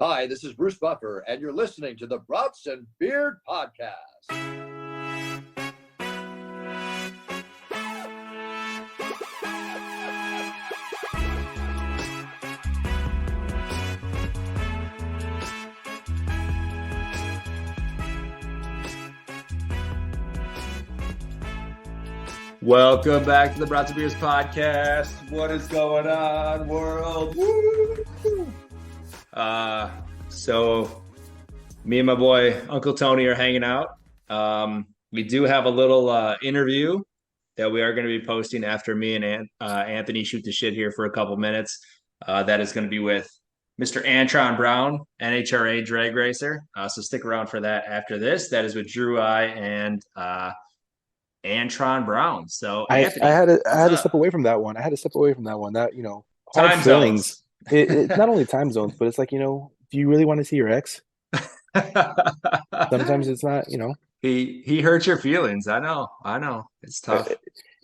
Hi, this is Bruce Buffer, and you're listening to the Brats and Beard Podcast. Welcome back to the Brats and Beers Podcast. What is going on, world? Woo! So me and my boy Uncle Tony are hanging out. We do have a little interview that we are going to be posting after me and Anthony shoot the shit here for a couple minutes. That is going to be with Mr. Antron Brown, NHRA drag racer. So stick around for that after this. That is with Drew I and Antron Brown. So Anthony, I had to step away from that one. That, hard time feelings. zones. It's not only time zones, but it's like, do you really want to see your ex? Sometimes it's not, He hurt your feelings. I know. It's tough.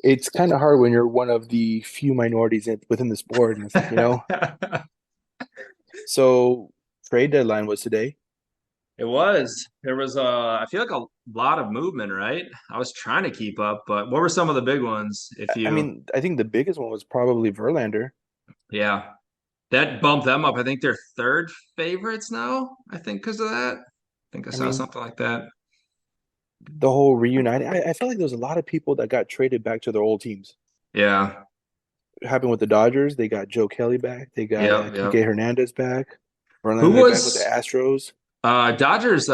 It's kind of hard when you're one of the few minorities within the sport. And it's like, So trade deadline was today. It was. There was I feel like a lot of movement, right? I was trying to keep up, but what were some of the big ones? I think the biggest one was probably Verlander. Yeah. That bumped them up. I think they're third favorites now, I think, because of that. I think I saw something like that. The whole reuniting. I felt like there was a lot of people that got traded back to their old teams. Yeah. It happened with the Dodgers. They got Joe Kelly back. They got Kike Hernandez back. Verlander back with the Astros. Dodgers,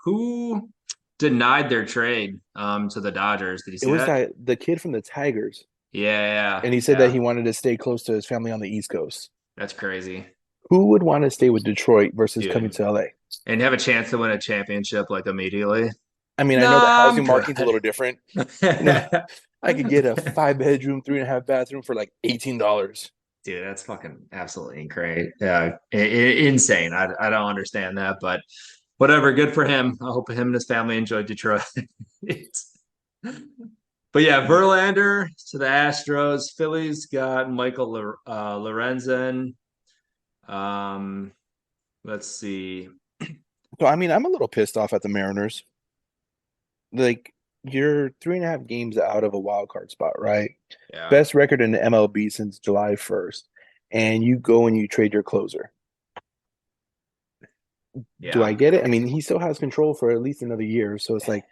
who denied their trade to the Dodgers? Did you see that? It was the kid from the Tigers. Yeah. And he said that he wanted to stay close to his family on the East Coast. That's crazy. Who would want to stay with Detroit versus coming to LA? And have a chance to win a championship like immediately? I mean, I know the housing market's a little different. I could get a 5-bedroom, 3.5 bathroom for like $18. Dude, that's fucking absolutely great. Yeah, insane. I don't understand that, but whatever. Good for him. I hope him and his family enjoyed Detroit. But yeah, Verlander to the Astros. Phillies got Michael Lorenzen. Let's see. So, I mean, I'm a little pissed off at the Mariners. Like, you're 3.5 games out of a wild card spot, right? Yeah. Best record in the MLB since July 1st. And you go and you trade your closer. Yeah. Do I get it? I mean, he still has control for at least another year. So it's like,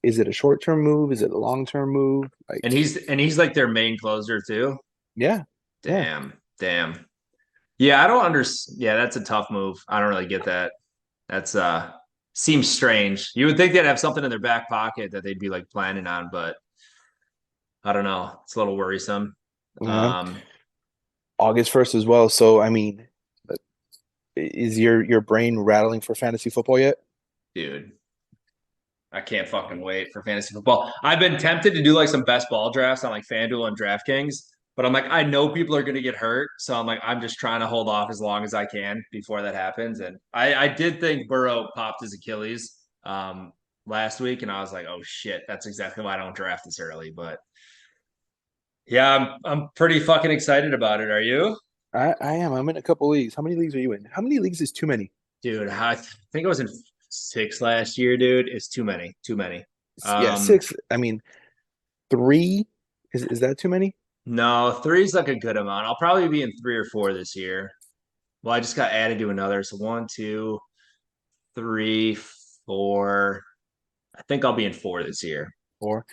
is it a short-term move? Is it a long-term move? Like, and he's like their main closer too. Yeah. Damn. Yeah, I don't understand. Yeah, that's a tough move. I don't really get that. That's seems strange. You would think they'd have something in their back pocket that they'd be like planning on, but I don't know. It's a little worrisome. Yeah. August 1st as well. So, I mean, is your brain rattling for fantasy football yet? Dude, I can't fucking wait for fantasy football. I've been tempted to do like some best ball drafts on like FanDuel and DraftKings, but I'm like, I know people are going to get hurt. So I'm like, I'm just trying to hold off as long as I can before that happens. And I did think Burrow popped his Achilles last week. And I was like, oh shit, that's exactly why I don't draft this early. But yeah, I'm pretty fucking excited about it. Are you? I am. I'm in a couple leagues. How many leagues are you in? How many leagues is too many? Dude, I think I was in 6 last year, dude. It's too many. Yeah, 6. I mean, 3 is that too many? No, 3 is like a good amount. I'll probably be in 3 or 4 this year. Well, I just got added to another. So 1, 2, 3, 4. I think I'll be in 4 this year. 4.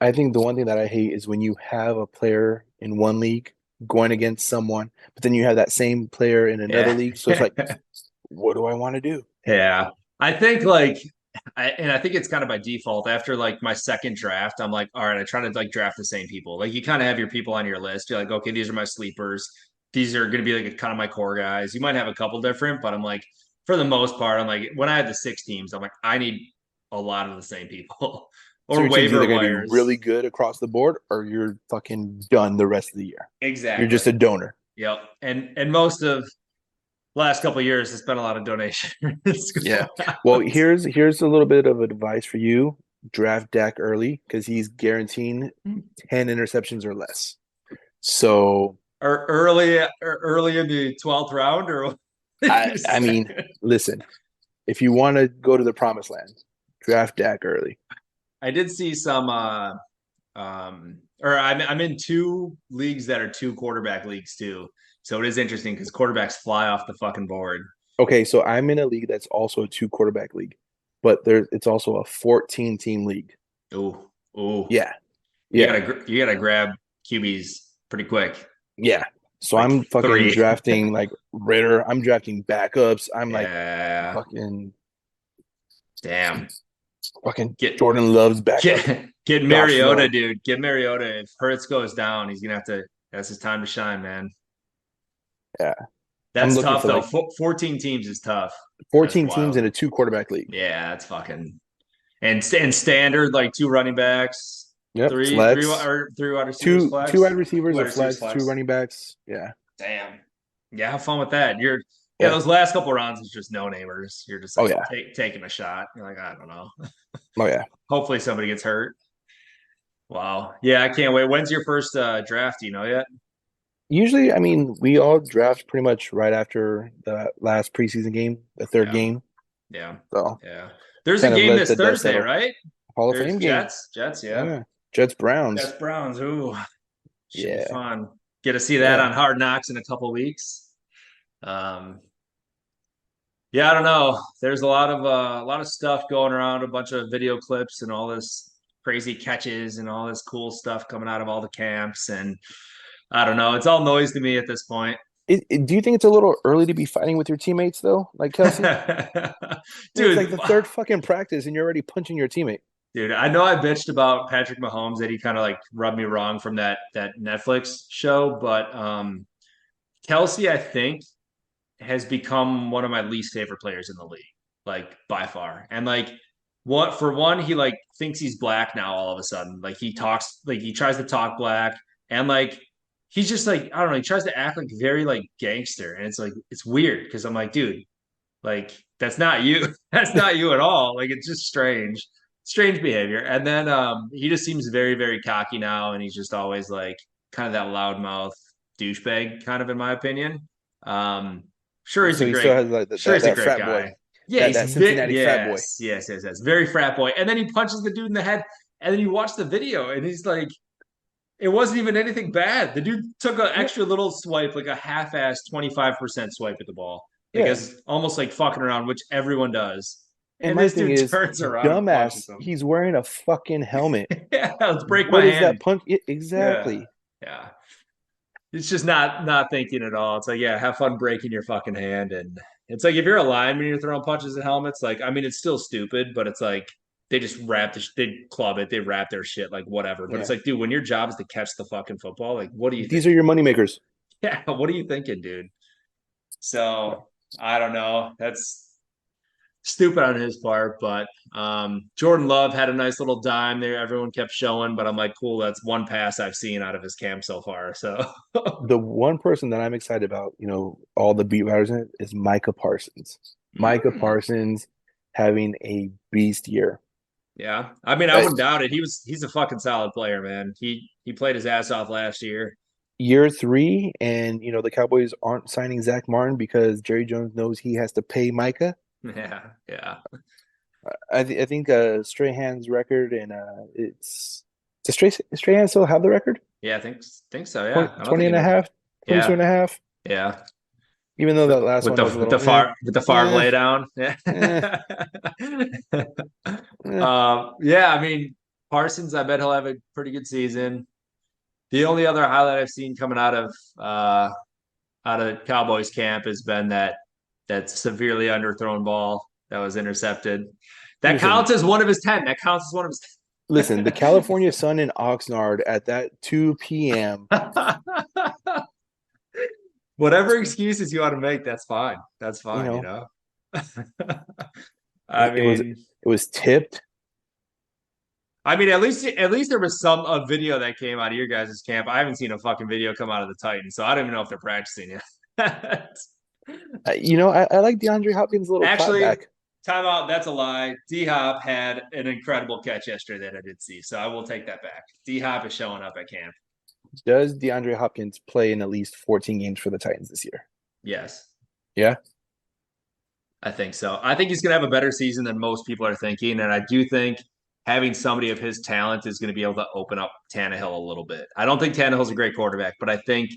I think the one thing that I hate is when you have a player in one league going against someone, but then you have that same player in another league. So it's like, what do I want to do? Yeah. I think I think it's kind of by default. After like my second draft, I'm like, all right, I try to like draft the same people. Like you kind of have your people on your list. You're like, okay, these are my sleepers. These are going to be like kind of my core guys. You might have a couple different, but I'm like, for the most part, I'm like, when I had the 6 teams, I'm like, I need a lot of the same people. Or so waiver either wires. Be really good across the board, or you're fucking done the rest of the year. Exactly. You're just a donor. Yep. And most of last couple of years, it's been a lot of donations. Yeah. Well, here's a little bit of advice for you. Draft Dak early because he's guaranteeing 10 interceptions or less. So early in the 12th round, or I mean, listen, if you want to go to the promised land, draft Dak early. I did see some or I'm in two leagues that are two quarterback leagues too. So it is interesting because quarterbacks fly off the fucking board. Okay, so I'm in a league that's also a 2 quarterback league, but it's also a 14-team league. Ooh, ooh. Yeah. You gotta grab QBs pretty quick. Yeah. So Like I'm fucking 3. drafting like Ritter. I'm drafting backups. I'm like Yeah. fucking Damn. Jordan Love's backup. Get Mariota, dude. Get Mariota. If Hurts goes down, he's gonna have to. That's his time to shine, man. Yeah. That's tough though. 14 teams is tough. 14 teams in a 2 quarterback league. Yeah, that's fucking and standard like 2 running backs. Yep. Three wide receivers. Flex. 2 wide receivers, a flex, 2 running backs. Yeah. Damn. Yeah, have fun with that. Those last couple rounds is just no namers. You're just like taking a shot. You're like, I don't know. Oh yeah. Hopefully somebody gets hurt. Wow. Yeah, I can't wait. When's your first draft? Do you know yet? Usually, I mean, we all draft pretty much right after the last preseason game, the third game. Yeah. So yeah. There's a game this Thursday, right? Hall of Fame game. Jets, yeah. Jets Browns. Ooh. Should be fun. Get to see that on Hard Knocks in a couple of weeks. Yeah, I don't know. There's a lot of stuff going around, a bunch of video clips and all this crazy catches and all this cool stuff coming out of all the camps. And I don't know. It's all noise to me at this point. Do you think it's a little early to be fighting with your teammates though? Like Kelsey? Dude, it's like the third fucking practice and you're already punching your teammate. Dude, I know I bitched about Patrick Mahomes that he kind of like rubbed me wrong from that Netflix show, but Kelsey, I think, has become one of my least favorite players in the league, like by far. And like he like thinks he's black now all of a sudden. Like he talks, like he tries to talk black and like he's just like, I don't know, he tries to act like very like gangster. And it's like it's weird because I'm like, dude, like that's not you. That's not you at all. Like it's just strange behavior. And then he just seems very, very cocky now, and he's just always like kind of that loudmouth douchebag, kind of in my opinion. Sure, he's a great guy. Boy. Yeah, that Cincinnati frat boy. Yes. Very frat boy. And then he punches the dude in the head, and then you watch the video, and he's like, it wasn't even anything bad. The dude took an extra little swipe, like a half-assed 25% swipe at the ball. Because almost like fucking around, which everyone does. And this dude turns around. Dumbass, he's wearing a fucking helmet. Yeah, let's break my hand. What is that punch? Exactly. Yeah. It's just not thinking at all. It's like, yeah, have fun breaking your fucking hand. And it's like if you're a lineman, you're throwing punches at helmets. Like, I mean, it's still stupid, but it's like they just they club it, they wrap their shit, like whatever. But it's like, dude, when your job is to catch the fucking football, like, what do you? These are your moneymakers. Yeah, what are you thinking, dude? So I don't know. That's stupid on his part, but Jordan Love had a nice little dime there. Everyone kept showing, but I'm like, cool, that's one pass I've seen out of his camp so far. So the one person that I'm excited about, all the beat writers in it, is Micah Parsons. Micah Parsons having a beast year. Yeah. I mean, I wouldn't doubt it. He's a fucking solid player, man. He played his ass off last year. Year 3, and the Cowboys aren't signing Zach Martin because Jerry Jones knows he has to pay Micah. Yeah. I think Strahan's record, and does Strahan still have the record? Yeah, I think so. Yeah, 20 and a half, 22 and a half. Yeah. Even though that last with one with the farm lay down. Yeah. I mean, Parsons, I bet he'll have a pretty good season. The only other highlight I've seen coming out of Cowboys camp has been that severely underthrown ball that was intercepted. That counts as one of his 10. Listen, the California sun in Oxnard at that 2 p.m. Whatever excuses you want to make, that's fine. That's fine, I mean, it was tipped. I mean, at least there was some video that came out of your guys' camp. I haven't seen a fucking video come out of the Titans, so I don't even know if they're practicing yet. I like DeAndre Hopkins' little clapback. Timeout. That's a lie. D-Hop had an incredible catch yesterday that I did see, so I will take that back. D-Hop is showing up at camp. Does DeAndre Hopkins play in at least 14 games for the Titans this year? Yes. Yeah? I think so. I think he's going to have a better season than most people are thinking. And I do think having somebody of his talent is going to be able to open up Tannehill a little bit. I don't think Tannehill's a great quarterback, but I think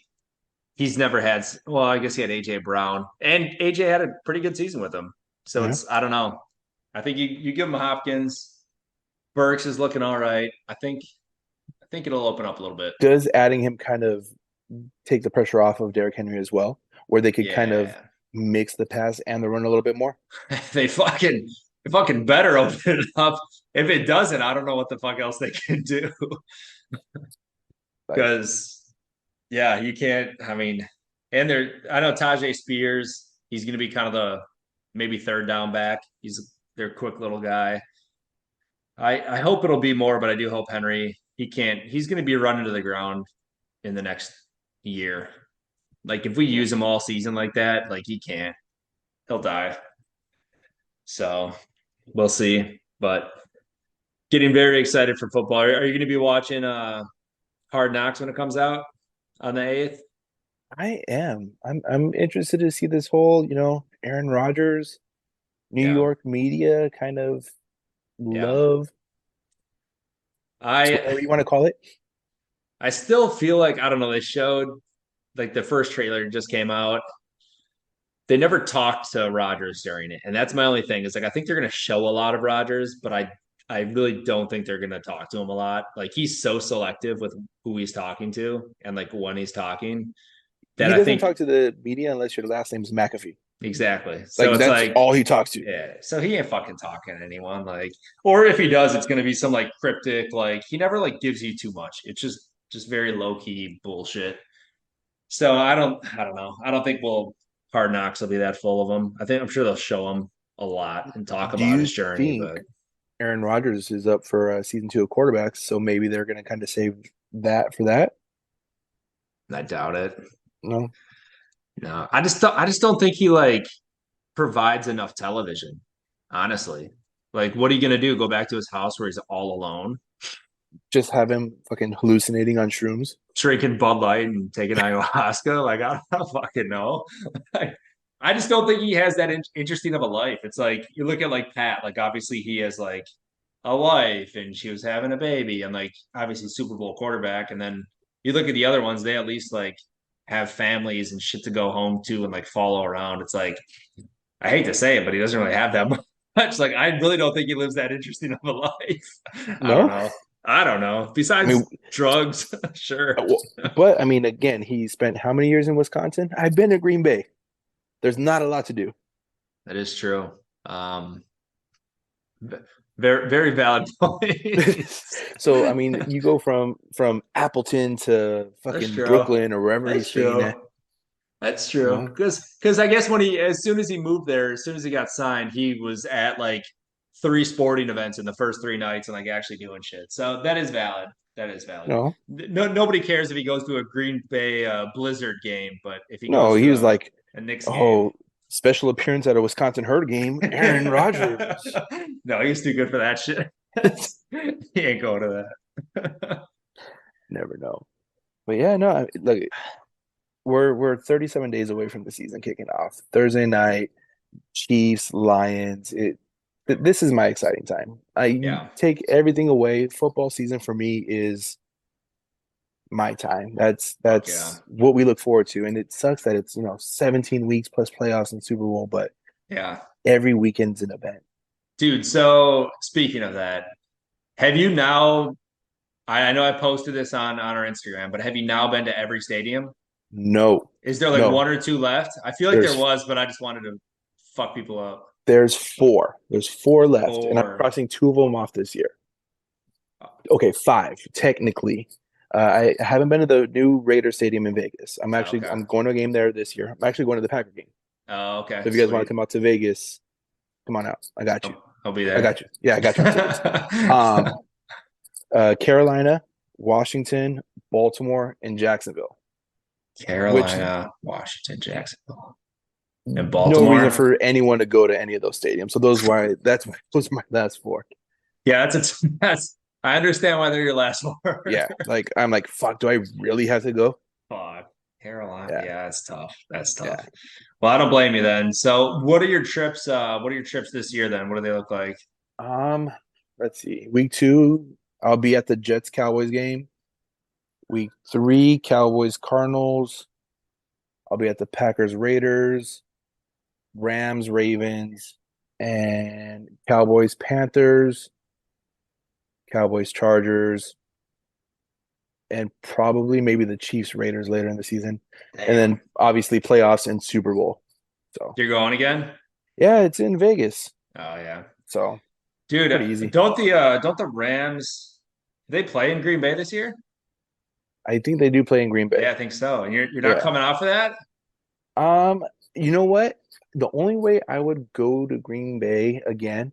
he's never had, well, I guess he had AJ Brown, and AJ had a pretty good season with him. So Yeah. I don't know. I think you give him Hopkins. Burks is looking all right. I think it'll open up a little bit. Does adding him kind of take the pressure off of Derrick Henry as well, where they could kind of mix the pass and the run a little bit more? They fucking better open it up. If it doesn't, I don't know what the fuck else they can do. Because you can't. I mean, and I know Tajay Spears. He's going to be kind of the maybe third down back. He's their quick little guy. I hope it'll be more, but I do hope Henry. He's going to be running to the ground in the next year. Like if we use him all season like that, like he can't. He'll die. So we'll see. But getting very excited for football. Are you going to be watching Hard Knocks when it comes out on the 8th? I am. I'm interested to see this whole, Aaron Rodgers, New York media kind of love. Whatever you want to call it. I still feel like, I don't know, they showed like the first trailer just came out. They never talked to Rodgers during it. And that's my only thing. Is like I think they're gonna show a lot of Rodgers, but I really don't think they're gonna talk to him a lot. Like he's so selective with who he's talking to and like when he's talking. That he doesn't talk to the media unless your last name is McAfee. Exactly. So it's that's all he talks to. Yeah. So he ain't fucking talking to anyone. Like, or if he does, it's gonna be some like cryptic, like he never like gives you too much. It's just very low key bullshit. So I don't know. I don't think Hard Knocks will be that full of them. I'm sure they'll show him a lot and talk about his journey. But Aaron Rodgers is up for season 2 of quarterbacks, so maybe they're going to kind of save that for that. I doubt it. No. I just don't think he like provides enough television. Honestly, like, what are you going to do? Go back to his house where he's all alone? Just have him fucking hallucinating on shrooms, drinking Bud Light and taking ayahuasca. Like I don't fucking know. I just don't think he has that interesting of a life. It's like you look at like Pat. Like obviously he has like a wife and she was having a baby and like obviously Super Bowl quarterback. And then you look at the other ones, they at least like have families and shit to go home to and like follow around. It's like I hate to say it, but he doesn't really have that much. Like I really don't think he lives that interesting of a life. No? I don't know. Besides drugs, sure. But I mean, again, he spent how many years in Wisconsin? I've been to Green Bay. There's not a lot to do. That is true. Very, very valid point. So I mean, you go from Appleton to fucking Brooklyn or wherever he's staying at. That's true. Because I guess as soon as he moved there, as soon as he got signed, he was at like 3 sporting events in the first 3 nights and like actually doing shit. So that is valid. No, nobody cares if he goes to a Green Bay Blizzard game, but if he goes he was like a Knicks game. Special appearance at a Wisconsin Herd game, Aaron Rodgers. No, he's too good for that shit. He ain't going to that. Never know. But yeah, no, look, we're 37 days away from the season kicking off. Thursday night, Chiefs, Lions. This is my exciting time. Take everything away. Football season for me is my time. That's what we look forward to. And it sucks that it's 17 weeks plus playoffs and Super Bowl, but every weekend's an event. Dude, so speaking of that, have you now I know I posted this on our Instagram, but have you now been to every stadium? No. Is there like 1 or 2 left? I feel like there was, but I just wanted to fuck people up. There's 4. There's 4 left, and I'm crossing 2 of them off this year. Okay, 5 technically. I haven't been to the new Raider Stadium in Vegas. I'm going to a game there this year. I'm actually going to the Packer game. Oh, okay. So if you guys want to come out to Vegas, come on out. I got you. I'll be there. I got you. Yeah, I got you. Carolina, Washington, Baltimore, and Jacksonville. Carolina, Washington, Jacksonville, and Baltimore. No reason for anyone to go to any of those stadiums. So those was my last 4. Yeah, that's. I understand why they're your last 4. Yeah, like I'm like, fuck. Do I really have to go? Fuck. Carolina. Yeah, that's tough. That's tough. Yeah. Well, I don't blame you then. So, what are your trips? What are your trips this year then? What do they look like? Um, let's see. Week 2, I'll be at the Jets Cowboys game. Week 3, Cowboys Cardinals. I'll be at the Packers Raiders, Rams Ravens, and Cowboys Panthers, Cowboys Chargers, and probably maybe the Chiefs Raiders later in the season. And Damn. then obviously playoffs and Super Bowl. So You're going again? yeah, it's in Vegas. Oh yeah. So Dude, pretty easy. don't the Rams do they play in Green Bay this year? I think they do play in Green Yeah, Bay. I think so. And you're not Yeah. coming out for that? You know what? The only way I would go to Green Bay again.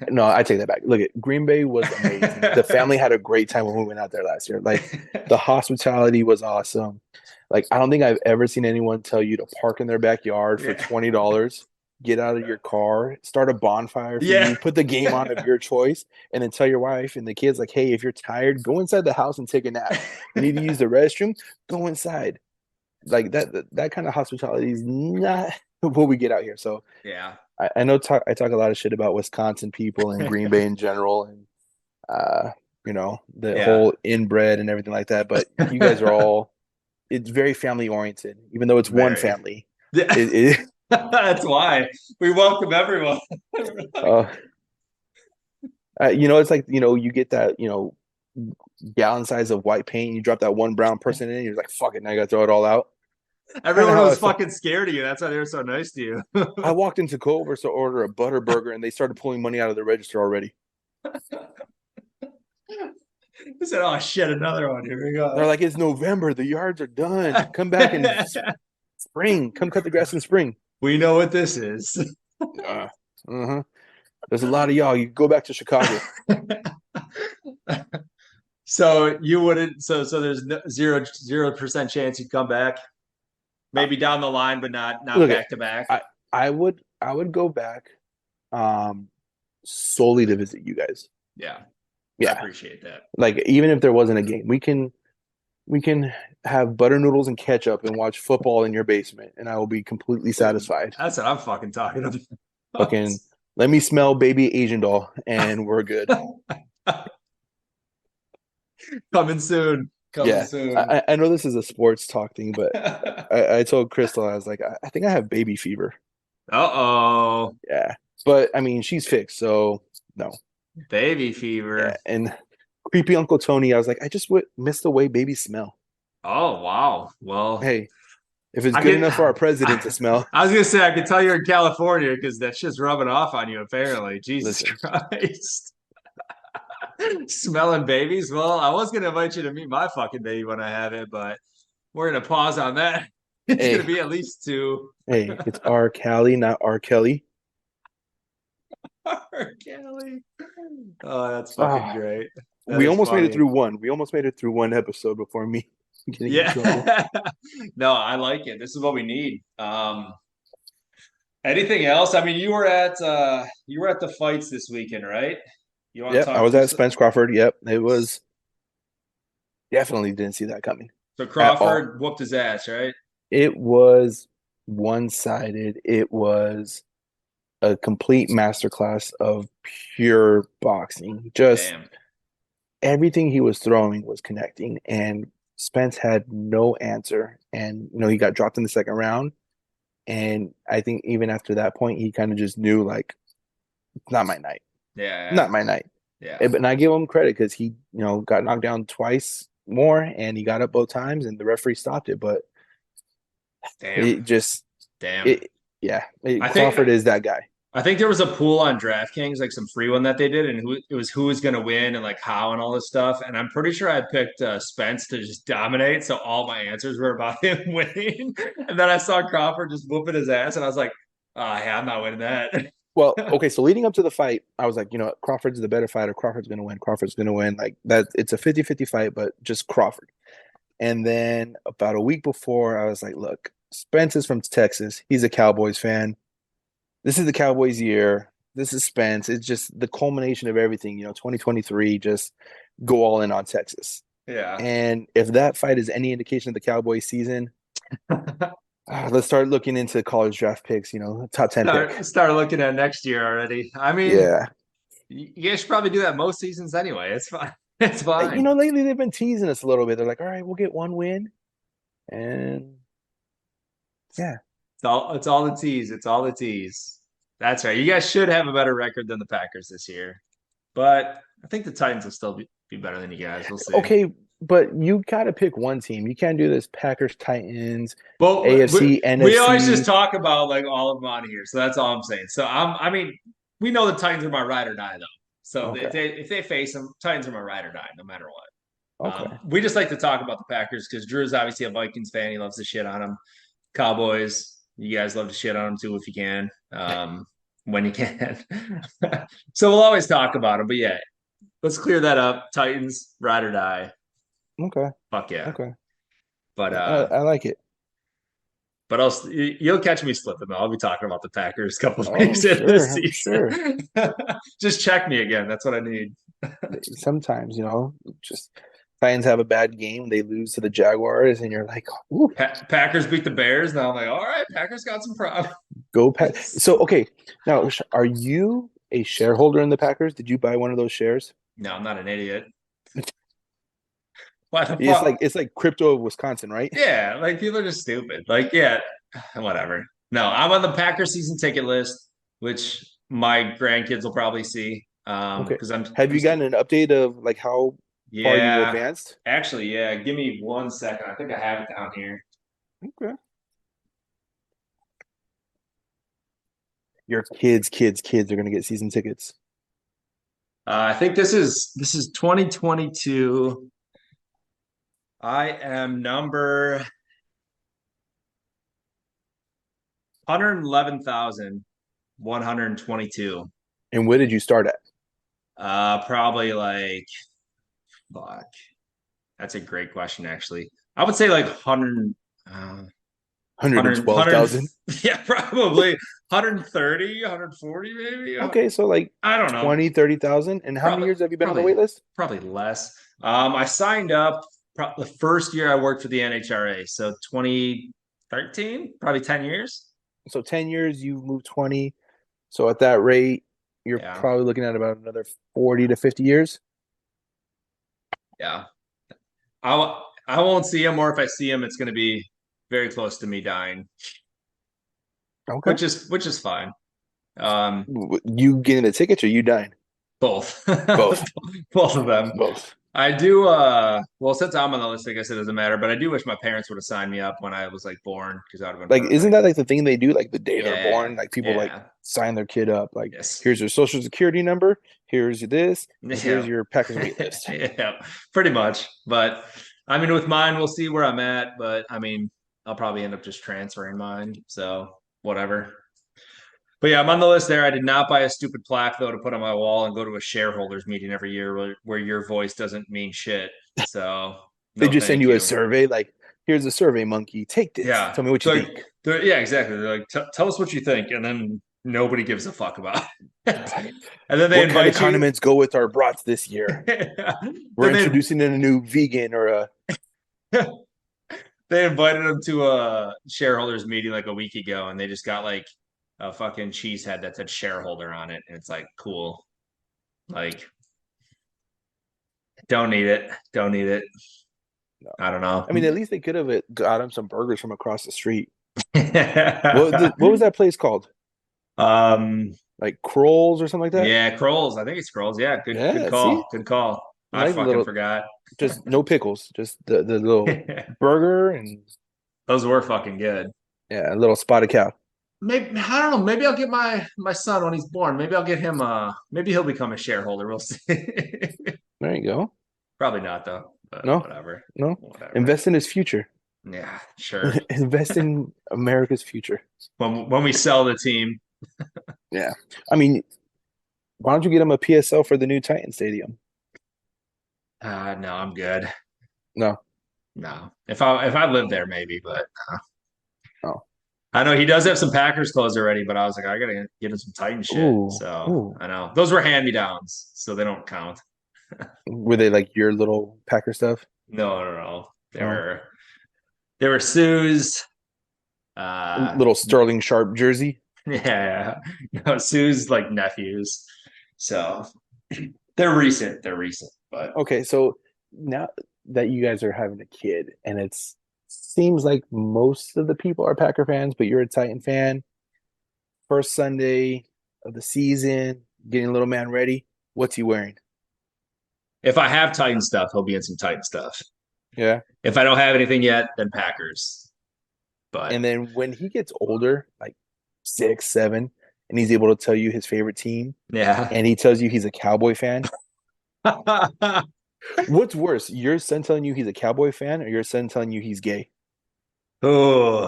No, I take that back. Look, at Green Bay was amazing. The family had a great time when we went out there last year. Like the hospitality was awesome. Like I don't think I've ever seen anyone tell you to park in their backyard for Yeah. $20, get out of your car, start a bonfire for Yeah. you, put the game on of your choice, and then tell your wife and the kids like, "Hey, if you're tired, go inside the house and take a nap. You need to use the restroom, go inside." Like that kind of hospitality is not what we get out here. So Yeah. I know I talk a lot of shit about Wisconsin people and Green Bay in general, and the Yeah. whole inbred and everything like that. But you guys are all it's very family oriented, even though it's one Very. family. Yeah. That's why we welcome everyone. Uh, it's like you get that gallon size of white paint, you drop that one brown person in, you're like, fuck it, now I gotta throw it all out. Everyone How I was felt. fucking scared of you. That's why they were so nice to you. I walked into Culver's to order a butter burger, and they started pulling money out of the register already. I said, "Oh shit, another one. Here we go." They're like, it's November, the yards are done. Come back in spring. Come cut the grass in spring. We know what this is. Uh-huh. There's a lot of y'all. You go back to Chicago. So you wouldn't. So there's 0% chance you'd come back. Maybe down the line, but not Look, back to back. I would go back solely to visit you guys. Yeah. I Yeah. appreciate that. Like even if there wasn't a game, we can have butter noodles and ketchup and watch football in your basement, and I will be completely satisfied. That's what I'm fucking talking about. Fucking let me smell baby Asian doll, and we're good. Coming soon. Yeah. Soon. I know this is a sports talk thing, but I told Crystal, I was like, I think I have baby fever. Uh-oh. Yeah. But I mean, she's fixed, so no. Baby fever. Yeah. And creepy Uncle Tony, I was like, I just miss the way babies smell. Oh, wow. Well, hey, if it's good enough for our president to smell. I was going to say, I can tell you're in California because that shit's rubbing off on you, apparently. Jesus Christ. Smelling babies? Well, I was going to invite you to meet my fucking baby when I have it, but we're going to pause on that. It's going to be at least 2. Hey, it's R. Kelly, not R. Kelly. R. Kelly. Oh, that's fucking great. We almost made it through one. We almost made it through one episode before me getting in trouble. No, I like it. This is what we need. Anything else? I mean, you were at the fights this weekend, right? You want to talk I was at Spence Crawford. Yep. It was definitely didn't see that coming. So Crawford whooped his ass, right? It was one-sided. It was a complete masterclass of pure boxing. Just everything he was throwing was connecting, and Spence had no answer. And he got dropped in the second round. And I think even after that point, he kind of just knew, like, it's not my night. Yeah. Not my night. Yeah. And I give him credit because he, got knocked down twice more, and he got up both times, and the referee stopped it. But it just, Crawford is that guy. I think there was a pool on DraftKings, like some free one that they did, and who was going to win and like how and all this stuff. And I'm pretty sure I picked Spence to just dominate, so all my answers were about him winning. And then I saw Crawford just whooping his ass, and I was like, yeah, I'm not winning that. Well, okay, so leading up to the fight, I was like, Crawford's the better fighter. Crawford's going to win. Crawford's going to win. Like that, it's a 50-50 fight, but just Crawford. And then about a week before, I was like, look, Spence is from Texas. He's a Cowboys fan. This is the Cowboys year. This is Spence. It's just the culmination of everything, 2023, just go all in on Texas. Yeah. And if that fight is any indication of the Cowboys season, Let's start looking into college draft picks, top 10 pick. Start looking at next year already. I mean, Yeah. you guys should probably do that most seasons anyway. It's fine. It's fine. Lately they've been teasing us a little bit. They're like, all right, we'll get one win. And yeah. It's all the tease. It's all the tease. That's right. You guys should have a better record than the Packers this year. But I think the Titans will still be better than you guys. We'll see. Okay, but you got to pick one team. You can't do this Packers, Titans, But AFC, we always just NFC. talk about like all of them on here. So that's all I'm saying. So I mean, we know the Titans are my ride or die though. So Okay. if they face them, Titans are my ride or die no matter what. Okay. We just like to talk about the Packers because Drew's obviously a Vikings fan. He loves to shit on them. Cowboys, you guys love to shit on them too if you can, when you can. So we'll always talk about them. But yeah, let's clear that up. Titans, ride or die. Okay. Fuck yeah. Okay. But I like it. But you'll catch me slipping though. I'll be talking about the Packers a couple of Oh, weeks into the I'm sure. season. Just check me again. That's what I need. Sometimes, just Titans have a bad game. They lose to the Jaguars, and you're like, ooh, Packers beat the Bears. Now I'm like, all right, Packers got some problems. go Pack. So, okay. Now, are you a shareholder in the Packers? Did you buy one of those shares? No, I'm not an idiot. What the It's fuck? like crypto of Wisconsin, right? Yeah, like people are just stupid. Like, yeah, whatever. No, I'm on the Packers season ticket list, which my grandkids will probably see. Okay. Because I'm Have you gotten an update of like how far you yeah, advanced? actually, yeah. Give me 1 second. I think I have it down here. Okay. Your kids are gonna get season tickets. I think this is 2022. I am number 111,122. And where did you start at? Probably like fuck. That's a great question, actually. I would say like 100, 112,000. yeah, probably 130, 140, maybe. Okay, so like I don't know. 20, 30,000. And how many Probably, years have you been on the probably, wait list? probably less. I signed up the first year I worked for the NHRA, so 2013, probably 10 years. So 10 years, you've moved 20. So at that rate, you're Yeah, probably looking at about another 40 to 50 years. yeah. I won't see him, or if I see him, it's going to be very close to me dying, Okay. which is fine. Um, You getting the tickets or you dying? both, Both. both of them. Both. I do. Well, since I'm on the list, I guess it doesn't matter. But I do wish my parents would have signed me up when I was like born, because that would have been Like, isn't perfect. that like the thing they do, like the day they're Yeah, born? Like people like yeah, sign their kid up. Like, yes, here's your social security number, here's this, and here's yeah, your Packers wait list. yeah, pretty much. But I mean, with mine, we'll see where I'm at. But I mean, I'll probably end up just transferring mine. So whatever. But yeah, I'm on the list there. I did not buy a stupid plaque though to put on my wall and go to a shareholders meeting every year where your voice doesn't mean shit. So They no, just send thank you a you. survay, like, here's a survey monkey. Take this. Yeah. Tell me what So you like, think. yeah, exactly. They're like, tell us what you think, and then nobody gives a fuck about it. And then they What kind of invite you. condiments go with our brats this year? We're Then they introducing in a new vegan or a they invited them to a shareholders meeting like a week ago, and they just got like a fucking cheese head that said shareholder on it, and it's like cool. Like, don't need it. Don't need it. no. I don't know. I mean, at least they could have got him some burgers from across the street. um, What was that place called? yeah, Like Kroll's or something like that? Crolls. I think it's Crolls. Yeah, good Yeah, see? call. Good call. I Nice fucking little, forgot. just no pickles, just the little burger and Those were fucking good. yeah, a little spotted cow. Maybe I don't know. Maybe I'll get my son when he's born. Maybe I'll get him. Maybe he'll become a shareholder. We'll see. There you go. Probably not though. But No, whatever. no. Whatever. Invest in his future. Yeah, sure. Invest in America's future. When we sell the team. Yeah. I mean, why don't you get him a PSL for the new Titan Stadium? No, I'm good. No. No. If I lived there, maybe, but Oh. I know he does have some Packers clothes already, but I was like, I gotta get him some Titan shit. Ooh. So Ooh. I know those were hand-me-downs, so they don't count. Were they like your little Packer stuff? No, no, no. They Oh. were They were Sue's. Little Sterling Sharp jersey. Yeah, no, Sue's like nephews. So they're recent. They're recent, but Okay, so now that you guys are having a kid, and it's seems like most of the people are Packer fans, but you're a Titan fan. First Sunday of the season, getting little man ready. What's he wearing? if I have Titan stuff, he'll be in some Titan stuff. Yeah. If I don't have anything yet, then Packers. But And then when he gets older, like 6, 7, and he's able to tell you his favorite team, yeah. and he tells you he's a Cowboy fan, what's worse, your son telling you he's a Cowboy fan or your son telling you he's gay? Oh,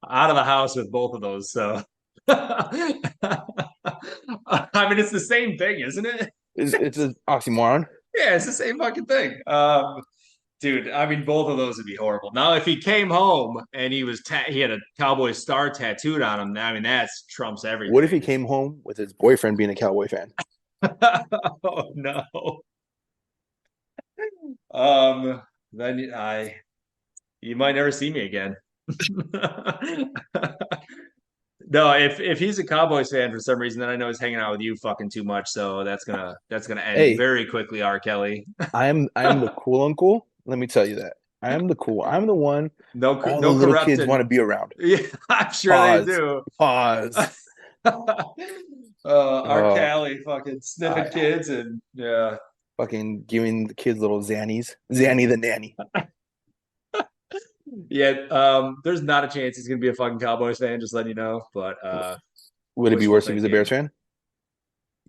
out of the house with both of those. So, I mean, it's the same thing, isn't it? It's an oxymoron. Yeah, it's the same fucking thing. Dude, I mean, both of those would be horrible. Now, if he came home and he had a Cowboy star tattooed on him, I mean, that's trumps What if he everything. came home with his boyfriend being a Cowboy fan? Oh no. Um, then you might never see me again. No, if he's a Cowboys fan for some reason, then I know he's hanging out with you fucking too much. So that's gonna end Hey, very quickly, R. Kelly. I'm the cool uncle. Let me tell you that. I am the cool. I'm the one No, all the no little kids want corrupting. to be around. Yeah, I'm sure they Pause. do. Pause. R. Oh, Kelly fucking sniffing I kids and yeah. fucking giving the kids little Zannies. Zanny the nanny. Yeah, there's not a chance he's gonna be a fucking Cowboys fan, just letting you know. But Would it be wishful worse if he's a Bears thinking. fan?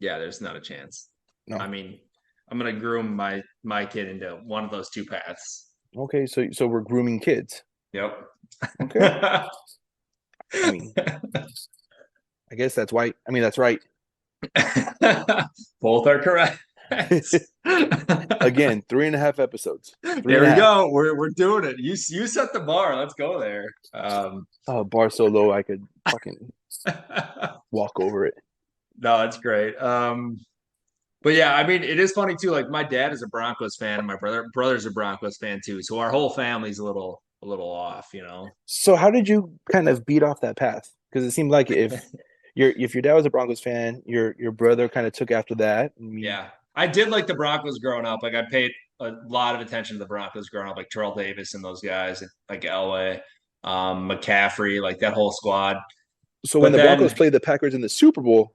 Yeah, there's not a chance. I No. mean, I'm gonna groom my kid into one of those two paths. Okay, so we're grooming kids. Yep. Okay. I mean, I guess that's why. I mean, that's right. Both are correct. Again, 3.5 episodes. Three There and a we half. go. We're doing it. You set the bar. Let's go there. Oh, bar so low I could fucking walk over it. No, it's great. But yeah, I mean, it is funny too. Like my dad is a Broncos fan, and my brother's a Broncos fan too. So our whole family's a little off, you know. So how did you kind of beat off that path? Because it seemed like if your dad was a Broncos fan, your brother kind of took after that. I mean, Yeah, I did like the Broncos growing up. Like I paid a lot of attention to the Broncos growing up, like Terrell Davis and those guys, like Elway, McCaffrey, like that whole squad. so when But the Broncos then, played the Packers in the Super Bowl,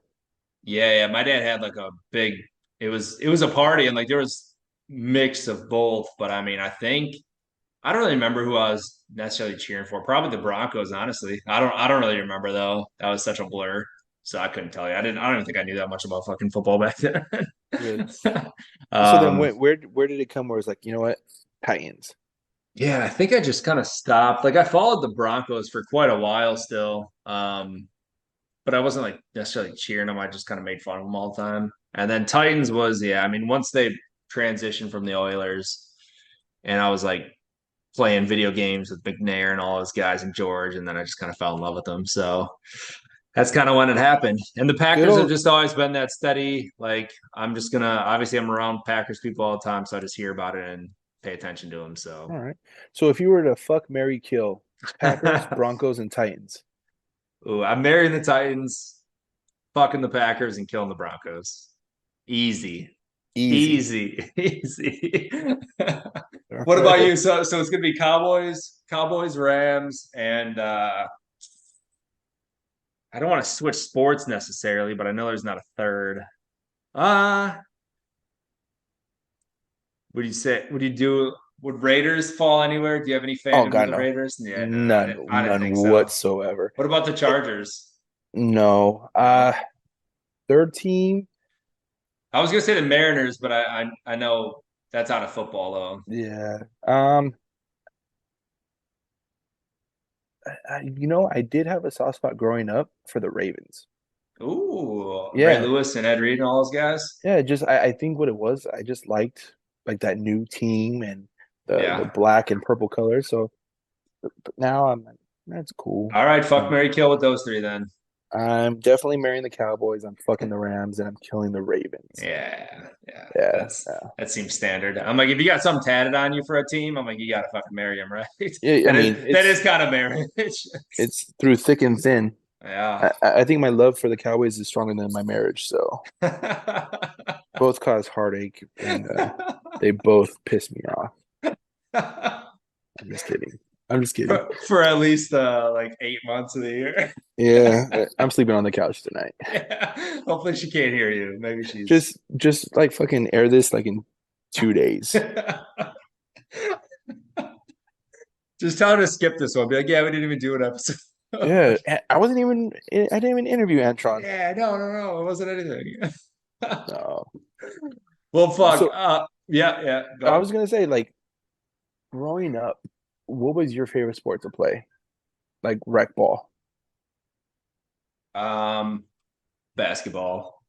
yeah, my dad had like a big. It was a party, and like there was mix of both. But I mean, I don't really remember who I was necessarily cheering for. Probably the Broncos, honestly. I don't really remember though. That was such a blur. So I couldn't tell you. I don't even think I knew that much about fucking football back then. really. So then um where did it come where it's like, you know what? Titans. yeah, I think I just kind of stopped. Like I followed the Broncos for quite a while still. But I wasn't like necessarily cheering them. I just kind of made fun of them all the time. And then Titans was, yeah, I mean, once they transitioned from the Oilers and I was like playing video games with McNair and all those guys and George, and then I just kind of fell in love with them. So that's kind of when it happened. And the Good Packers have old just always been that steady. Like I'm just gonna obviously I'm around Packers people all the time, so I just hear about it and pay attention to them. So all right. So if you were to fuck Mary kill Packers, Broncos, and Titans. ooh, I'm marrying the Titans, fucking the Packers, and killing the Broncos. Easy. Easy. Easy. Easy. All What about right. you? So it's gonna be Cowboys, Rams, and I don't want to switch sports necessarily, but I know there's not a third. Uh would Raiders fall anywhere? Do you have any Oh fandom to God, the no. Raiders? Yeah, no, I None, didn't none think so. whatsoever. What about the Chargers? No. No. Third team. I was gonna say the Mariners, but I know that's out of football though. Yeah. I did have a soft spot growing up for the Ravens. Ooh, Ray Yeah. Lewis and Ed Reed and all those guys. Yeah, just I think what it was, I just liked like that new team and the Yeah. black and purple colors. So but now I'm like, that's cool. All right, fuck Um, Mary Kill with those three then. I'm definitely marrying the Cowboys. I'm fucking the Rams, and I'm killing the Ravens. Yeah, yeah. Yeah, yeah. That seems standard. I'm like, if you got something tatted on you for a team, I'm like, you gotta fucking marry him, right? Yeah, I mean, That is kind of marriage. it's through thick and thin. Yeah. I think my love for the Cowboys is stronger than my marriage. So both cause heartache, and they both piss me off. I'm just kidding. I'm just kidding. For at least like 8 months of the year. Yeah, I'm sleeping on the couch tonight. Yeah. Hopefully she can't hear you. Maybe she's Just like fucking air this like in 2 days. Just tell her to skip this one. Be like, yeah, we didn't even do an episode. Yeah, I didn't even interview Antron. Yeah, no. It wasn't anything. No. Well, fuck. So Yeah. I Go. was gonna say, like, growing up, what was your favorite sport to play? Like rec ball. Basketball.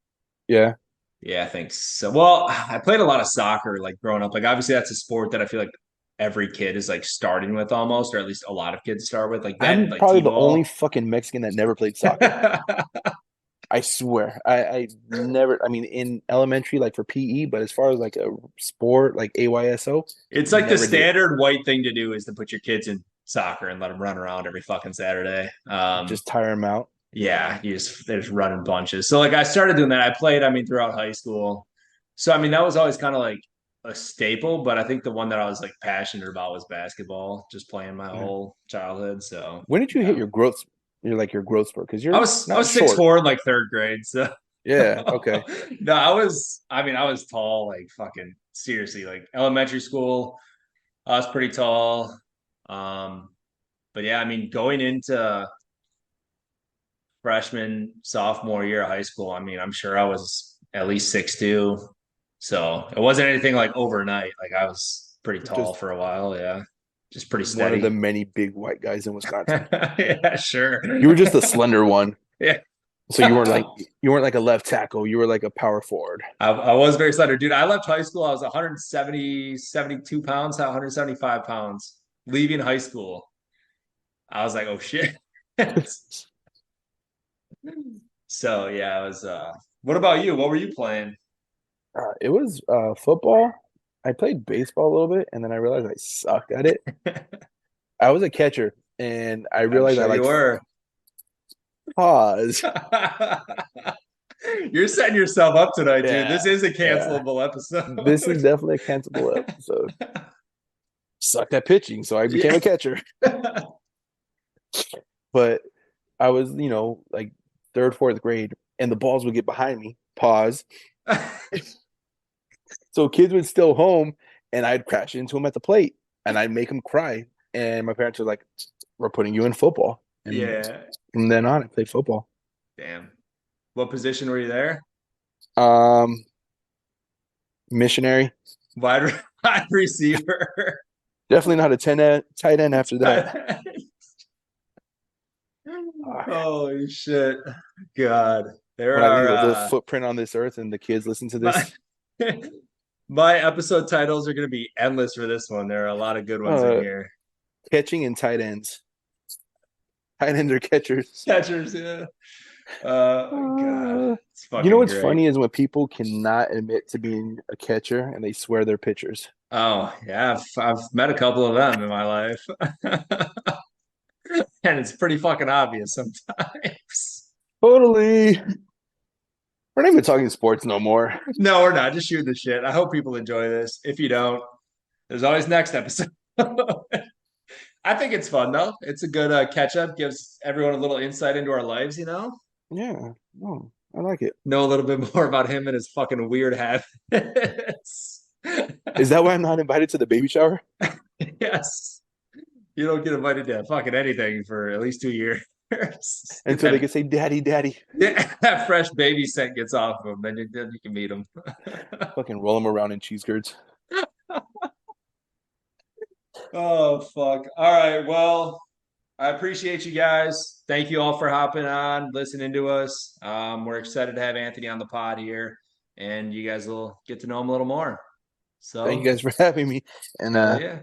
Yeah. Yeah, I think so. Well, I played a lot of soccer like growing up. Like obviously that's a sport that I feel like every kid is like starting with almost, or at least a lot of kids start with. Like that, I'm like probably the only T-ball. fucking Mexican that never played soccer. I swear. I never, I mean, in elementary, like for PE, but as far as like a sport, like AYSO, It's like the never did. standard white thing to do is to put your kids in soccer and let them run around every fucking Saturday. Just tire them out. Yeah, they're just running bunches. So like I started doing that. I played, I mean, throughout high school. So I mean, that was always kind of like a staple, but I think the one that I was like passionate about was basketball, just playing my Yeah. whole childhood. So When did you hit yeah. your growth? You're like your growth spurt because I you're was I not was six short. four in like third grade. So Yeah. Okay. no, I was tall, like fucking seriously, like elementary school, I was pretty tall. Um, but yeah, I mean, going into freshman, sophomore year of high school, I mean, I'm sure I was at least 6'2". So it wasn't anything like overnight. Like I was pretty tall Just for a while. Yeah. Just pretty one of the steady. many big white guys in Wisconsin. Yeah, sure. You were just the slender one. Yeah. So you weren't like a left tackle. You were like a power forward. I was very slender. Dude, I left high school. I was 72 pounds, 175 pounds. Leaving high school. I was like, oh shit. So yeah, it was what about you? What were you playing? It was football. I played baseball a little bit, and then I realized I sucked at it. I was a catcher, and I I'm realized I sure you like were. pause. You're setting yourself up tonight, dude. Yeah, This is a yeah. cancelable episode. This is definitely a cancelable episode. Sucked at pitching, so I became Yeah. a catcher. But I was, like third, fourth grade, and the balls would get behind me. Pause. So kids would still home, and I'd crash into them at the plate, and I'd make them cry. And my parents were like, "We're putting you in football." And Yeah. from then on, I played football. Damn. What position were you there? Um, Missionary. Wide receiver. Definitely not a tight end after that. Holy shit. God. There When I leave a little are footprint on this earth and the kids listen to my, this, my episode titles are going to be endless for this one. There are a lot of good ones in uh, here. catching and tight ends. Tight ends are catchers. Catchers, yeah. God. It's You know fucking what's great. funny is when people cannot admit to being a catcher and they swear they're pitchers. Oh, yeah. I've met a couple of them in my life. And it's pretty fucking obvious sometimes. Totally. We're not even talking sports no more. No, we're not. Just shoot the shit. I hope people enjoy this. If you don't, there's always next episode. I think it's fun though. It's a good catch up. Gives everyone a little insight into our lives. Yeah. No, I like it. Know a little bit more about him and his fucking weird habits. Is that why I'm not invited to the baby shower? Yes. You don't get invited to fucking anything for at least 2 years. Until they can say, "Daddy, Daddy." That fresh baby scent gets off of them, then you can meet them. Fucking roll them around in cheese curds. Oh fuck. All right. Well, I appreciate you guys. Thank you all for hopping on, listening to us. We're excited to have Anthony on the pod here, and you guys will get to know him a little more. So Thank you guys for having me. And yeah.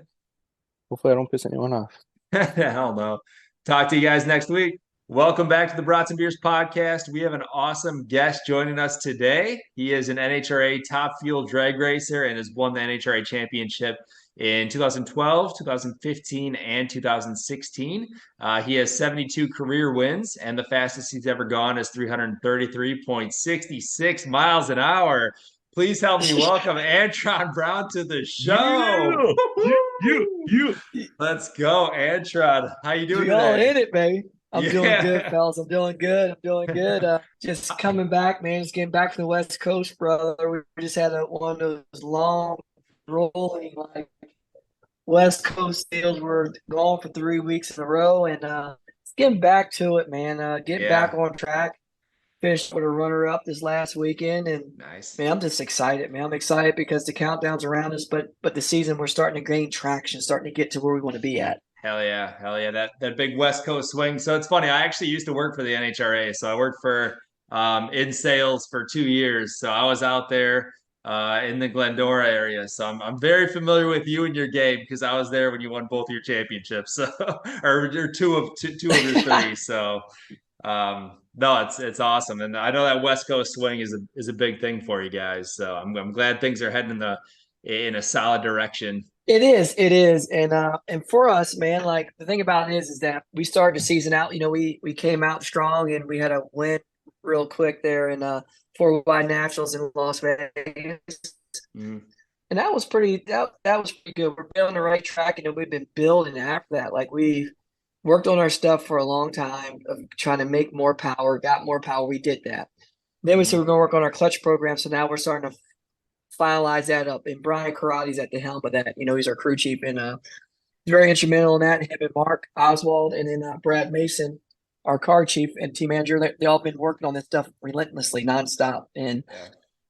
hopefully I don't piss anyone off. Hell no. Talk to you guys next week. Welcome back to the Brats and Beers podcast. We have an awesome guest joining us today. He is an NHRA top fuel drag racer and has won the NHRA championship in 2012, 2015, and 2016. He has 72 career wins, and the fastest he's ever gone is 333.66 miles an hour. Please help me welcome Antron Brown to the show. You. Let's go, Antron. How you doing Y'all today? in it, baby. I'm Yeah. doing good, fellas. I'm doing good. Just coming back, man. Just getting back from the West Coast, brother. We just had one of those long, rolling, like West Coast deals. We're gone for 3 weeks in a row, and getting back to it, man. Getting back on track. Finished with a runner-up this last weekend, and Nice. man, I'm just excited, man. I'm excited because the countdown's around us, but the season, we're starting to gain traction, starting to get to where we want to be at. Hell yeah. That big West Coast swing. So it's funny. I actually used to work for the NHRA. So I worked for in sales for 2 years. So I was out there in the Glendora area. So I'm very familiar with you and your game because I was there when you won both your championships. So or two of your three. So no, it's awesome. And I know that West Coast swing is a big thing for you guys. So I'm glad things are heading in a solid direction. It is, and for us, man, like the thing about it is that we started the season out. You know, we came out strong, and we had a win real quick there in 4x Nationals in Las Vegas, and that was pretty that was pretty good. We're on the right track, and we've been building after that. Like we worked on our stuff for a long time of trying to make more power, got more power. We did that. Then we said we're going to work on our clutch program, so now we're starting to finalize that up, and Brian Karate's at the helm of that. You know, he's our crew chief, and he's very instrumental in that. Him and Mark Oswald, and then Brad Mason, our car chief and team manager. They all been working on this stuff relentlessly, nonstop, and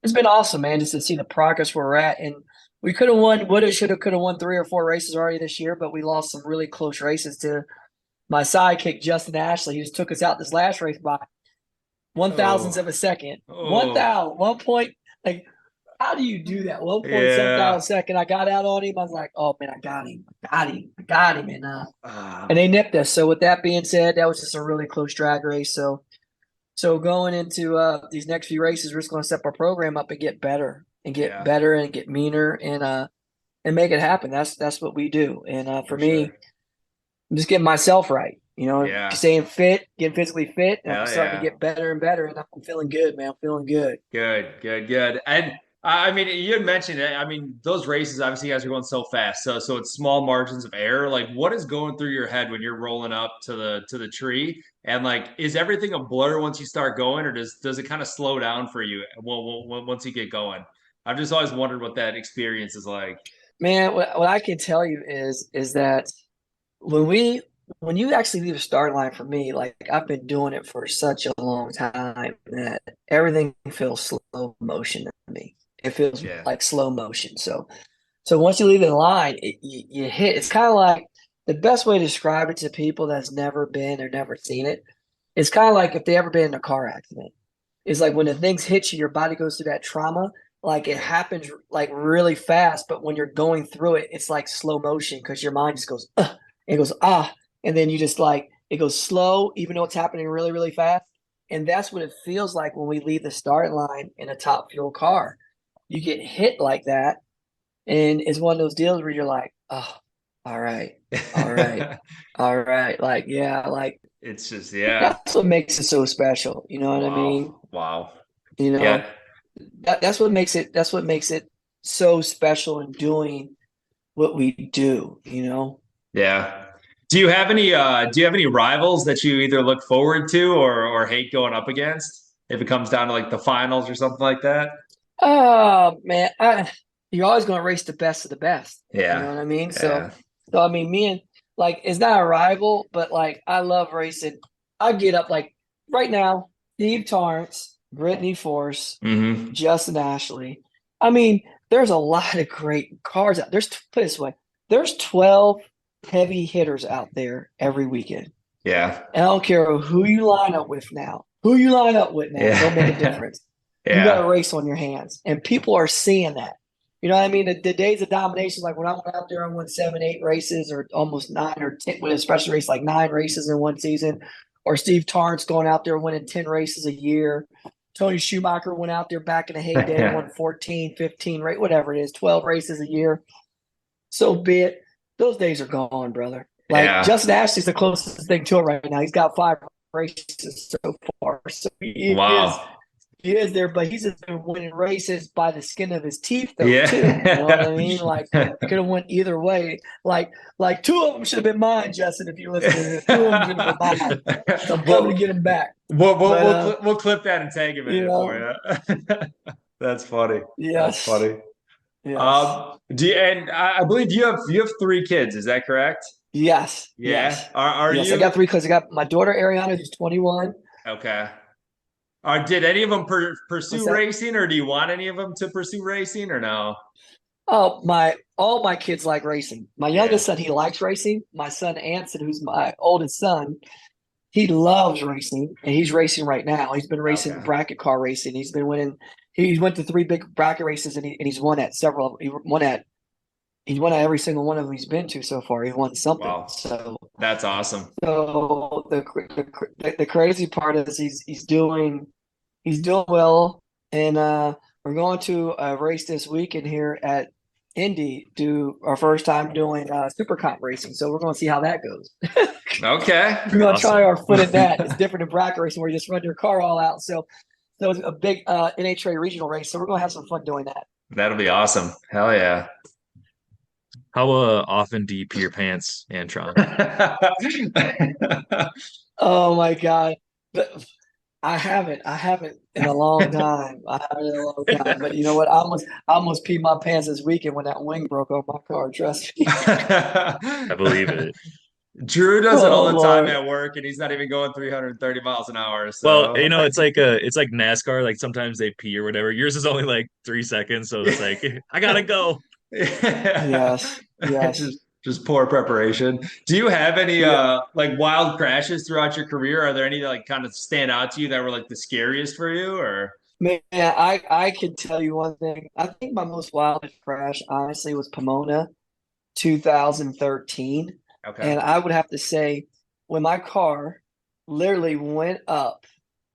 it's been awesome, man, just to see the progress where we're at. And we could have won, could have won 3 or 4 races already this year, but we lost some really close races to my sidekick Justin Ashley. He just took us out this last race by 1,000ths of a second. 1 point, like. How do you do that? 1.7 second. I got out on him. I was like, oh, man, I got him. And they nipped us. So with that being said, that was just a really close drag race. So going into these next few races, we're just going to step our program up and get better and get better and get meaner and make it happen. That's what we do. And for me, I'm just getting myself right. You know, staying fit, getting physically fit, and I'm starting to get better and better. And I'm feeling good, man. I'm feeling good. Good. And I mean, you had mentioned it. I mean, those races, obviously, you guys are going so fast. So it's small margins of error. Like, what is going through your head when you're rolling up to the tree? And like, is everything a blur once you start going, or does it kind of slow down for you once you get going? I've just always wondered what that experience is like. Man, what I can tell you is that when you actually leave the start line, for me, like I've been doing it for such a long time that everything feels slow motion to me. It feels like slow motion. So once you leave the line, you hit. It's kind of like the best way to describe it to people that's never been or never seen it. It's kind of like if they ever been in a car accident. It's like when the things hit you, your body goes through that trauma. Like it happens like really fast, but when you're going through it, it's like slow motion because your mind just goes, it goes, and then you just like, it goes slow, even though it's happening really, really fast. And that's what it feels like when we leave the start line in a top fuel car. You get hit like that, and it's one of those deals where you're like, oh, all right. Like, it's just, that's what makes it so special. You know what I mean? Wow. You know, that's what makes it so special in doing what we do, you know? Yeah. Do you have any rivals that you either look forward to or hate going up against if it comes down to like the finals or something like that? Oh man, you're always going to race the best of the best. Yeah. You know what I mean? So I mean, me and like, it's not a rival, but like, I love racing. I get up like right now, Steve Torrance, Brittany Force, Justin Ashley. I mean, there's a lot of great cars out. Put it this way, there's 12 heavy hitters out there every weekend. Yeah. And I don't care who you line up with now. Don't make a difference. You got a race on your hands, and people are seeing that. You know what I mean? The days of domination, like when I went out there, I won 7, 8 races, or almost 9 or 10, with a special race, like 9 races in one season, or Steve Torrance going out there winning 10 races a year. Tony Schumacher went out there back in the heyday, won 14, 15, whatever it is, 12 races a year. So be it. Those days are gone, brother. Like Justin Ashley's the closest thing to it right now. He's got 5 races so far. So he is there, but he's just been winning races by the skin of his teeth, though, too. You know what I mean? Like, it could have went either way. Like 2 of them should have been mine, Justin, if you're listening. 2 of them should have been mine. So I'm coming to get him back. We'll clip that and tag him in for you. That's funny. Yes. That's funny. Yes. I believe you have 3 kids. Is that correct? Yes. Yeah. Yes. Are yes, you? I got 3 kids. I got my daughter Ariana, who's 21. Okay. Did any of them pursue racing, or do you want any of them to pursue racing, or no? Oh, all my kids like racing. My youngest son, he likes racing. My son Anson, who's my oldest son, he loves racing, and he's racing right now. He's been racing bracket car racing. He's been winning. He's went to 3 big bracket races, and he's won at several. He's won at every single one of them he's been to so far. He won something. Wow. So that's awesome. So the crazy part is he's doing well, and we're going to a race this weekend here at Indy. Do our first time doing super comp racing, so we're going to see how that goes. Okay, we're going to try our foot at that. It's different than bracket racing where you just run your car all out. So it's a big NHRA regional race, so we're going to have some fun doing that. That'll be awesome. Hell yeah. How often do you pee your pants, Antron? Oh my God. I haven't in a long time. But you know what? I almost peed my pants this weekend when that wing broke off my car. Trust me. I believe it. Drew does it all the time at work, and he's not even going 330 miles an hour. So. Well, it's like NASCAR. Like sometimes they pee or whatever. Yours is only like 3 seconds, so it's like I gotta go. Yes. Just poor preparation. Do you have any like wild crashes throughout your career? Are there any that like kind of stand out to you that were like the scariest for you, or? Man, I can tell you one thing. I think my most wildest crash, honestly, was Pomona, 2013. Okay. And I would have to say, when my car literally went up,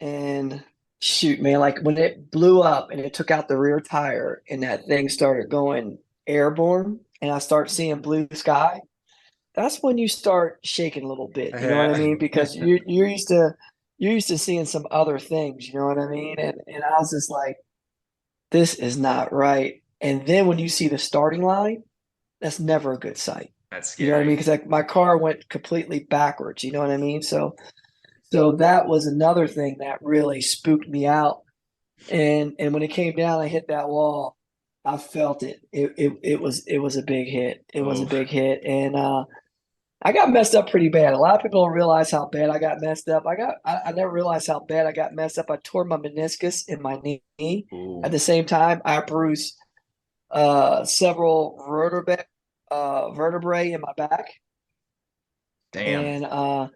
and shoot, man, like when it blew up and it took out the rear tire, and that thing started going airborne, and I start seeing blue sky, that's when you start shaking a little bit. You know what I mean? Because you're used to seeing some other things. You know what I mean? And I was just like, this is not right. And then when you see the starting line, that's never a good sight. That's scary. You know what I mean? Because like my car went completely backwards. You know what I mean? So that was another thing that really spooked me out. And when it came down, I hit that wall. I felt it. It was a big hit. It was a big hit, and I got messed up pretty bad. A lot of people don't realize how bad I got messed up. I never realized how bad I got messed up. I tore my meniscus in my knee. Ooh. At the same time, I bruised several vertebrae in my back. Damn. And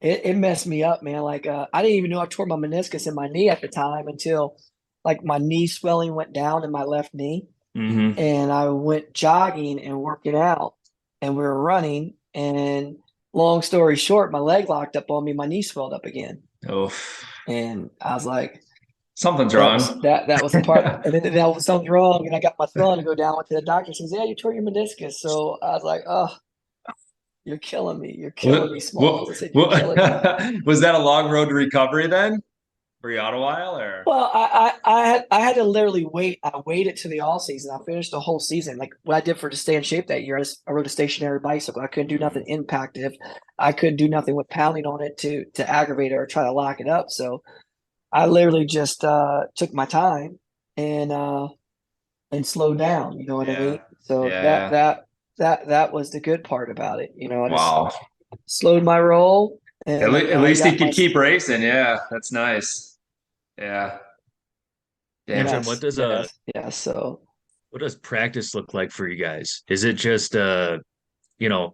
it messed me up, man. Like I didn't even know I tore my meniscus in my knee at the time until like my knee swelling went down in my left knee. Mm-hmm. And I went jogging and working out, and we were running, and long story short, my leg locked up on me, my knee swelled up again. Oh. And I was like, something's wrong. That was the part. And then that was something wrong, and I got my son to go down, went to the doctor, says, yeah, you tore your meniscus. So I was like, oh, you're killing me. You're killing me, Smalls. I said, you're killing me. Was that a long road to recovery then? Were you out a while, or? Well, I had to literally wait. I waited to the all season. I finished the whole season. Like what I did to stay in shape that year, I rode a stationary bicycle. I couldn't do nothing impactive. I couldn't do nothing with pounding on it to aggravate it or try to lock it up. So I literally just took my time and slowed down. You know what I mean? So that was the good part about it. You know, I just slowed my roll. And at least he could keep racing. Yeah, that's nice. Yeah. Antron, what does what does practice look like for you guys? Is it just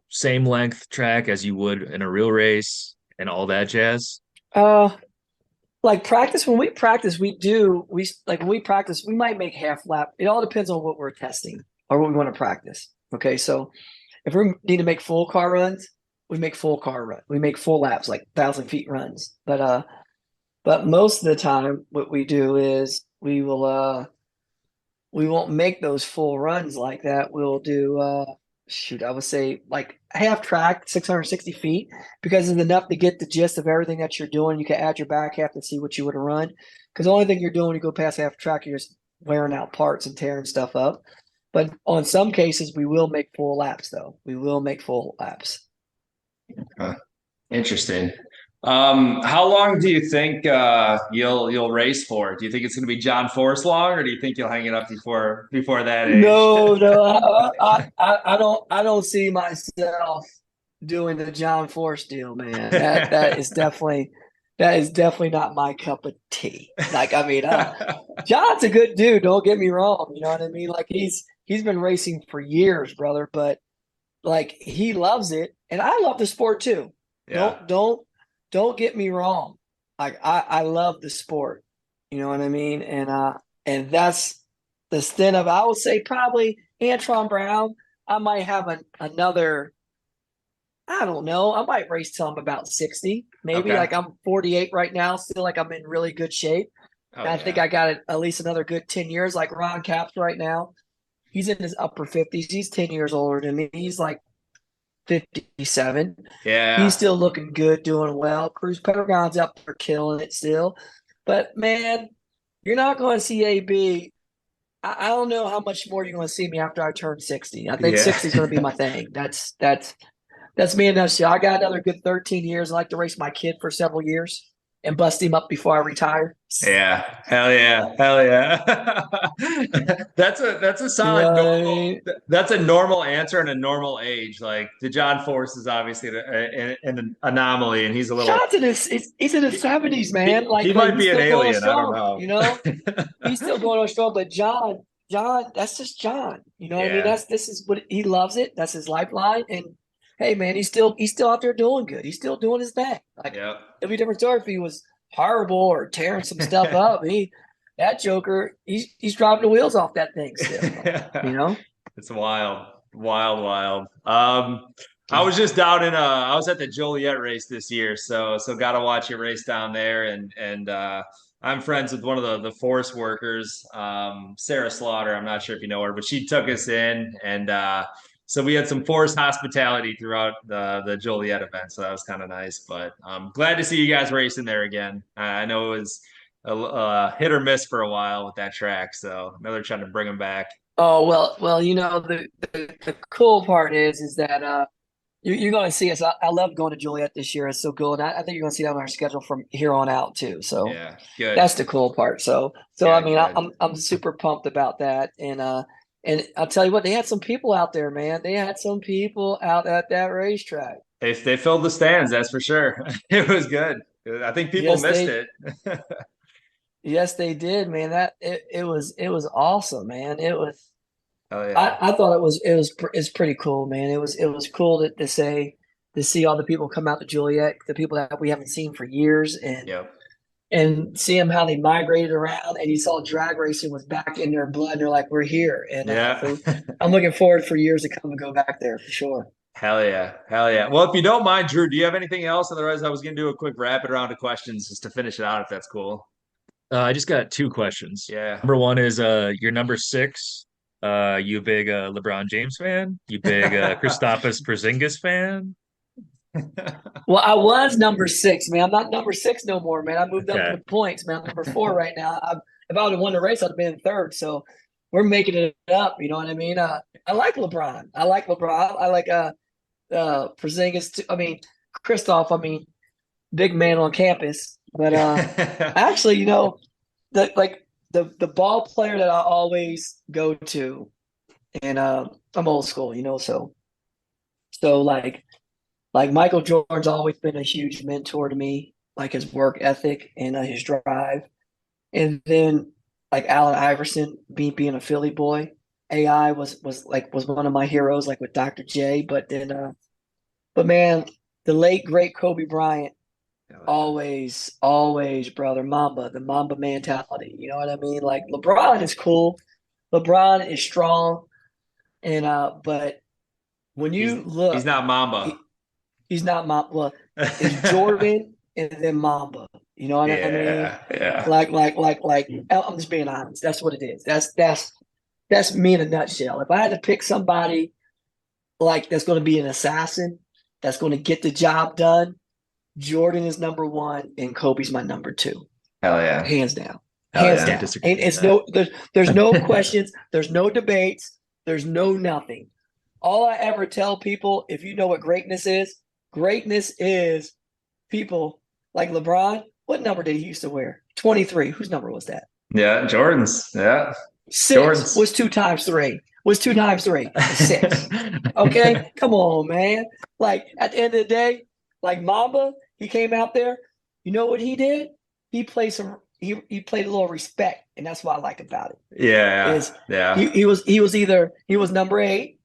same length track as you would in a real race and all that jazz? Like practice, when we practice, we might make half lap. It all depends on what we're testing or what we want to practice. Okay, so if we need to make full car runs, we make full car run. We make full laps, like 1,000 feet runs. But most of the time, what we do is we won't make those full runs like that. We'll do I would say like half track, 660 feet, because it's enough to get the gist of everything that you're doing. You can add your back half to see what you would have run. Because the only thing you're doing when you go past half track, you're just wearing out parts and tearing stuff up. But on some cases, we will make full laps, though. We will make full laps. Interesting. How long do you think you'll race for? Do you think it's going to be John Force long, or do you think you'll hang it up before that age? No, I don't see myself doing the John Force deal, man. That is definitely not my cup of tea. Like, I mean, John's a good dude. Don't get me wrong. You know what I mean? Like, he's been racing for years, brother. But like, he loves it, and I love the sport too. Yeah. Don't get me wrong. Like, I love the sport. You know what I mean? And that's the stint of, I would say, probably Antron Brown. I might have another. I don't know. I might race till I'm about 60. Maybe. Okay. Like, I'm 48 right now. Still, like, I'm in really good shape. And I think I got at least another good 10 years. Like Ron Capps right now, he's in his upper 50s. He's 10 years older than me. He's like 57. Yeah. He's still looking good, doing well. Cruz Paragon's up there killing it still. But, man, you're not going to see AB. I don't know how much more you're going to see me after I turn 60. I think 60 is going to be my thing. That's me and us. I got another good 13 years. I like to race my kid for several years and bust him up before I retire. Yeah. Hell yeah. That's a solid normal. That's a normal answer and a normal age. Like, the John Force is obviously an anomaly, and he's a little. He's in his 70s, man. He might be an alien. I don't know. You know, he's still going on strong. But John, that's just John. You know what I mean? This is what he loves it. That's his lifeline. And hey, man, he's still out there doing good. He's still doing his thing. Like, it'd be a different story if he was horrible or tearing some stuff up. That Joker, he's driving the wheels off that thing still. You know, it's wild. I was just down I was at the Joliet race this year, so got to watch a race down there, and I'm friends with one of the force workers, Sarah Slaughter. I'm not sure if you know her, but she took us in, and so we had some forced hospitality throughout the Joliet event, so that was kind of nice. But I'm glad to see you guys racing there again. I know it was a hit or miss for a while with that track, so I know they're trying to bring them back. Oh, well, you know, the cool part is that you're going to see us. I love going to Joliet this year. It's so cool, and I think you're going to see that on our schedule from here on out too. So yeah, good. That's the cool part. So I mean, I'm super pumped about that, and I'll tell you what, they had some people out there, man. They had some people out at that racetrack. They filled the stands, that's for sure. It was good. I think people missed it. Yes, they did, man. It was awesome, man. It was. Oh yeah. I thought it was pretty cool, man. It was cool to see all the people come out to Joliet, the people that we haven't seen for years, and see them how they migrated around, and you saw drag racing was back in their blood. And they're like, we're here, and so I'm looking forward for years to come and go back there for sure. Hell yeah. Well, if you don't mind, Drew, do you have anything else? Otherwise, I was going to do a quick rapid round of questions just to finish it out, if that's cool. I just got 2 questions. Yeah. Number one is your number 6. You a big LeBron James fan? You big Kristaps Porzingis fan? Well, I was number 6, man. I'm not number 6 no more, man. I moved up to the points, man. I'm number 4 right now. If I would have won the race, I'd have been 3rd. So we're making it up. You know what I mean? I like LeBron. I like Porzingis too. I mean, Kristaps. I mean, big man on campus. But actually, you know, the ball player that I always go to, and I'm old school, you know, so like Michael Jordan's always been a huge mentor to me, like his work ethic and his drive. And then like Allen Iverson, being a Philly boy, AI was one of my heroes, like with Dr. J. But man, the late great Kobe Bryant, always, brother, the Mamba mentality. You know what I mean? Like, LeBron is cool, LeBron is strong, and but when you look, he's not Mamba. He's not Mamba. Well, it's Jordan and then Mamba. You know what I mean? Yeah. Like. I'm just being honest. That's what it is. That's me in a nutshell. If I had to pick somebody like that's going to be an assassin, that's going to get the job done, Jordan is number one, and Kobe's my number two. Hell yeah, hands down. Hands down. And it's there's no questions, there's no debates, there's no nothing. All I ever tell people, if you know what greatness is people like LeBron. What number did he used to wear? 23. Whose number was that? Yeah, Jordan's. Yeah. 6 Jordan's. was 2 times 3. Was 2 times 3. 6. Okay? Come on, man. Like, at the end of the day, like Mamba, he came out there. You know what he did? He played he played a little respect, and that's what I like about it. Yeah. He was number 8,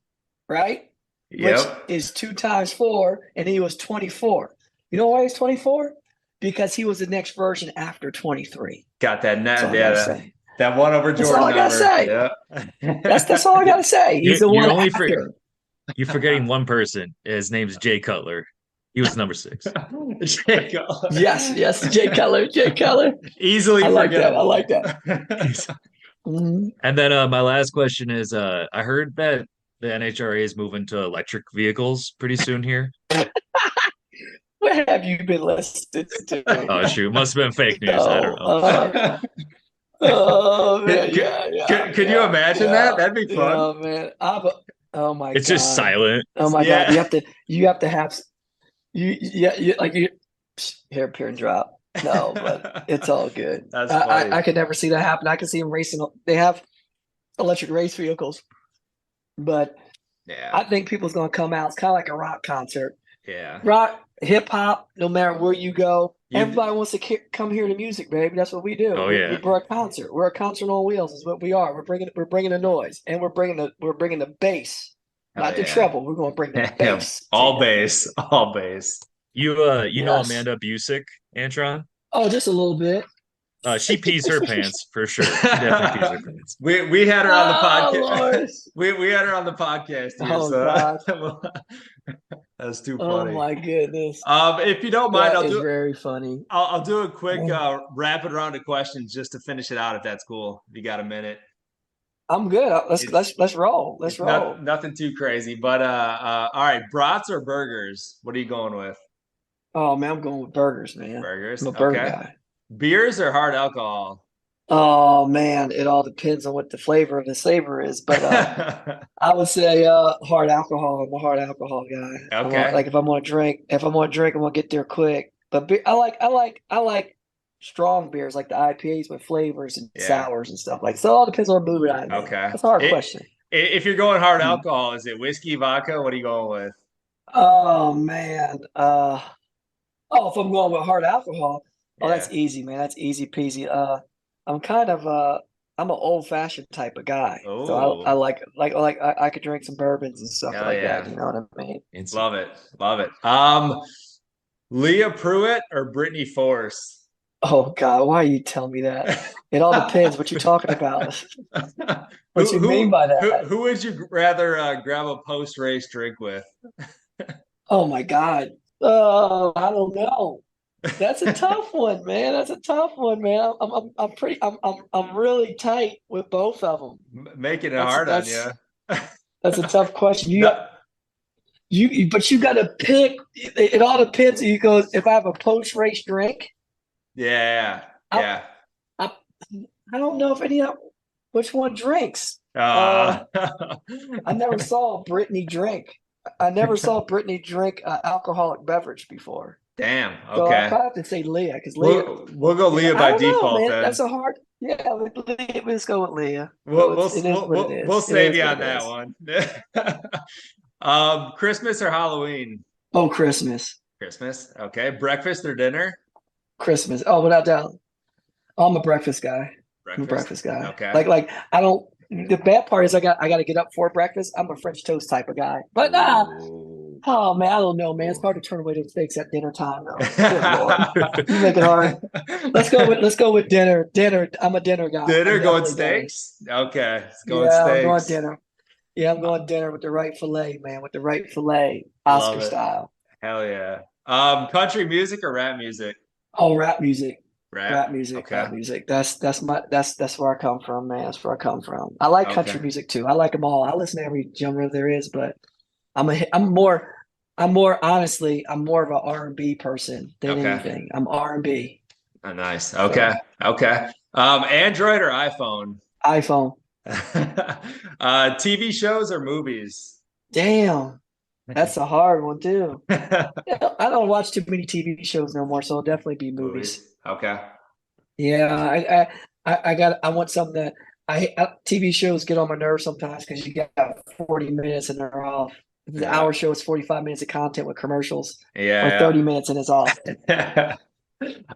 right? Yep. Which is 2 times 4, and he was 24. You know why he's 24? Because he was the next version after 23. Got that net. Yeah. That one over Jordan. That's all I gotta say. Yeah. That's all I gotta say. He's the one after. You're forgetting one person. His name's Jay Cutler. He was number 6. Jay Cutler. Yes, Jay Cutler. Easily forgettable. I like that. Mm-hmm. And then my last question is, I heard that the NHRA is moving to electric vehicles pretty soon here. What have you been listening to? Oh, shoot. Must have been fake news. I don't know. Man. Yeah. Could you imagine that? That'd be fun. Oh, man. Oh, my God. It's just silent. Oh, my God. You have to have hair pin and drop. No, but it's all good. That's funny. I could never see that happen. I could see them racing. They have electric race vehicles, but I think people's going to come out. It's kind of like a rock concert. Yeah. Rock, hip hop, no matter where you go. Everybody wants to come hear the music, baby. That's what we do. Oh, yeah. We're a concert. We're a concert on wheels is what we are. We're bringing the noise, and we're bringing the bass. Not the treble. We're going to bring the bass. All bass. You know Amanda Busick, Antron? Oh, just a little bit. She pees her pants for sure. She definitely pees her pants. We had her on the podcast. We had her on the podcast here. God. That's too funny. Oh my goodness. If you don't mind, very funny. I'll do a quick rapid round of questions just to finish it out, if that's cool. If you got a minute. I'm good. Let's roll. Let's roll. Nothing too crazy, but all right. Brats or burgers? What are you going with? Oh man, I'm going with burgers, man. Burgers. I'm a burger guy. Beers or hard alcohol? Oh man, it all depends on what the flavor of the savor is, but I would say hard alcohol. I'm a hard alcohol guy. Okay. Like if I'm gonna drink, I'm gonna get there quick. But I like strong beers, like the IPAs with flavors and sours and stuff like. So it all depends on the mood I'm in. Okay, that's a hard question. If you're going hard alcohol, is it whiskey, vodka? What are you going with? Oh man, if I'm going with hard alcohol, that's easy, man. That's easy peasy. I'm kind of I'm an old fashioned type of guy. Ooh. So I like I could drink some bourbons and stuff that. You know what I mean? Love it. Leah Pruitt or Brittany Force? Oh God, why are you telling me that? It all depends what you're talking about. What you mean by that? Who would you rather grab a post race drink with? Oh my God. I don't know. That's a tough one, man. I'm really tight with both of them. Making it hard on you. That's a tough question. But you got to pick. It all depends. You go if I have a post race drink. Yeah. I don't know if which one drinks. I never saw Brittany drink. I never saw Brittany drink an alcoholic beverage before. Damn. Okay. So I probably have to say Leah because Leah. We'll go Leah by default. Man. Then. That's a hard. Yeah, let's go with Leah. We'll save you on that one. Christmas or Halloween? Oh, Christmas. Christmas. Okay. Breakfast or dinner? Christmas. Oh, without doubt. I'm a breakfast guy. I'm a breakfast guy. Okay. Like I don't. The bad part is I got to get up for breakfast. I'm a French toast type of guy. But oh man, I don't know, man. It's hard to turn away those steaks at dinner time, though. Good Lord. You make it hard. Let's go with dinner. Dinner. I'm a dinner guy. Dinner going steaks. Okay, it's going steaks. I'm going dinner. Yeah, I'm going dinner with the right fillet, man. With the right fillet, Oscar style. Hell yeah. Country music or rap music? Oh, rap music. Rap. Rap music, Okay. rap music. That's where I come from, man. That's where I come from. I like country Okay. music too. I like them all. I listen to every genre there is, but I'm more honestly, I'm more of an R&B person than Okay. anything. I'm R&B. Oh, nice. Okay. Okay. Android or iPhone? iPhone. TV shows or movies? Damn. That's a hard one too. Yeah, I don't watch too many TV shows no more, so it'll definitely be movies. Okay. Yeah, I want something that TV shows get on my nerves sometimes because you got 40 minutes and they're off. The hour show is 45 minutes of content with commercials. Yeah. Or 30 minutes and it's off.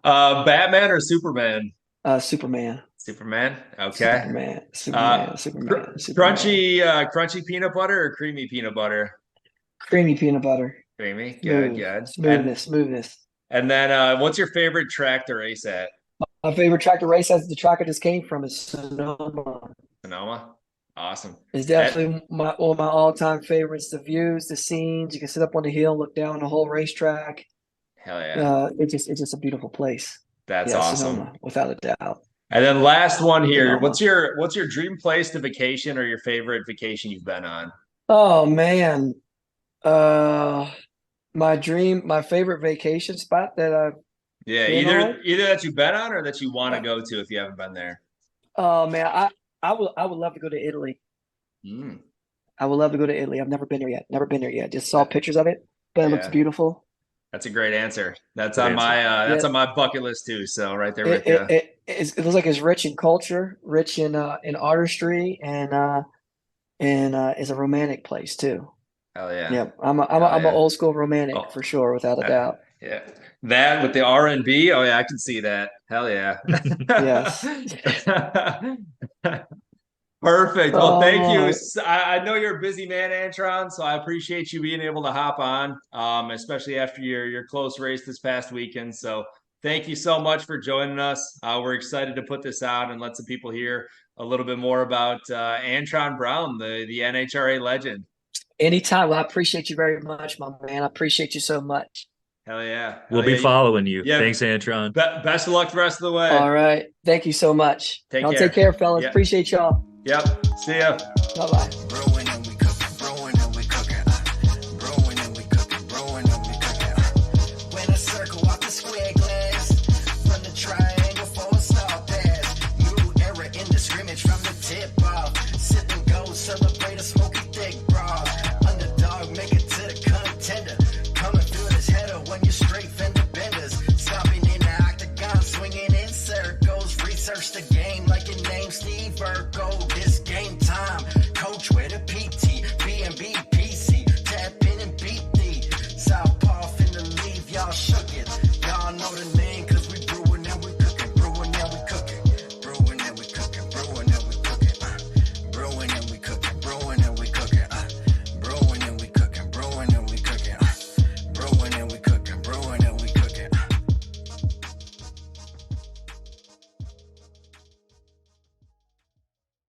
Batman or Superman? Superman. Superman. Okay. Superman. Crunchy peanut butter or creamy peanut butter? Creamy peanut butter. Creamy. Smooth. Good. Smoothness. And then what's your favorite track to race at? My favorite track to race as the track I just came from is Sonoma. Sonoma? Awesome. It's definitely one of my all-time favorites. The views, the scenes. You can sit up on the hill, look down the whole racetrack. Hell yeah. It's just a beautiful place. That's awesome. Sonoma, without a doubt. And then last one here. What's your dream place to vacation or your favorite vacation you've been on? Oh man. My favorite vacation spot that I've either that you've been on or that you want to go to if you haven't been there. Oh man, I would love to go to Italy. I would love to go to Italy. I've never been there yet. Just saw pictures of it, but it looks beautiful. That's a great answer. That's on my bucket list too. So right there with you. It looks like it's rich in culture, rich in artistry, and it's a romantic place too. Hell yeah. Yeah, I'm an old school romantic for sure, without a doubt. Yeah. That with the R&B, oh yeah, I can see that. Hell yeah. Yes. Perfect. Well, thank you. I know you're a busy man, Antron, so I appreciate you being able to hop on, especially after your close race this past weekend. So thank you so much for joining us. We're excited to put this out and let some people hear a little bit more about Antron Brown, the NHRA legend. Anytime. Well, I appreciate you very much, my man. I appreciate you so much. Hell yeah. We'll be following you. Yeah. Thanks, Antron. Best of luck the rest of the way. All right. Thank you so much. Take care. Take care, fellas. Yep. Appreciate y'all. Yep. See ya. Bye-bye. Search the game like your name's Steve Virgo. This game time, coach, where the